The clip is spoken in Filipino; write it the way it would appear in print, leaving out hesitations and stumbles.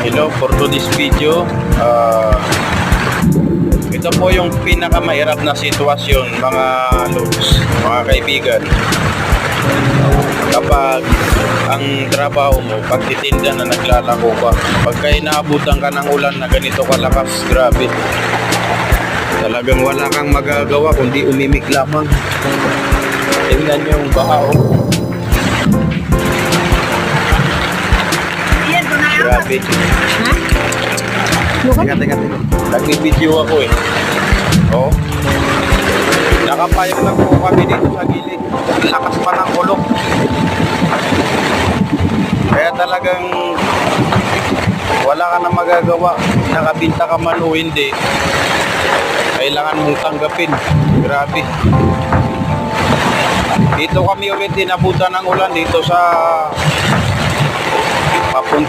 Hello, for today's video, ito po yung pinakamahirap na sitwasyon mga lods, mga kaibigan. Kapag ang trabaho mo, pagtitinda na naglalako ka, pagka inaabutan ka ng ulan na ganito kalakas, grabe. Talagang wala kang magagawa kundi umimik lamang. Tingnan nyo yung baha, oh. Grabe. Teka. Nag-video ako eh. Oh. Nakapayong lang po kami dito sa gilid. Lakas pa ng kulok. Kaya talagang wala ka na magagawa. Nakabinta ka man o hindi, kailangan mong tanggapin. Grabe. Dito kami ulit inabutan ng ulan dito sa papuntang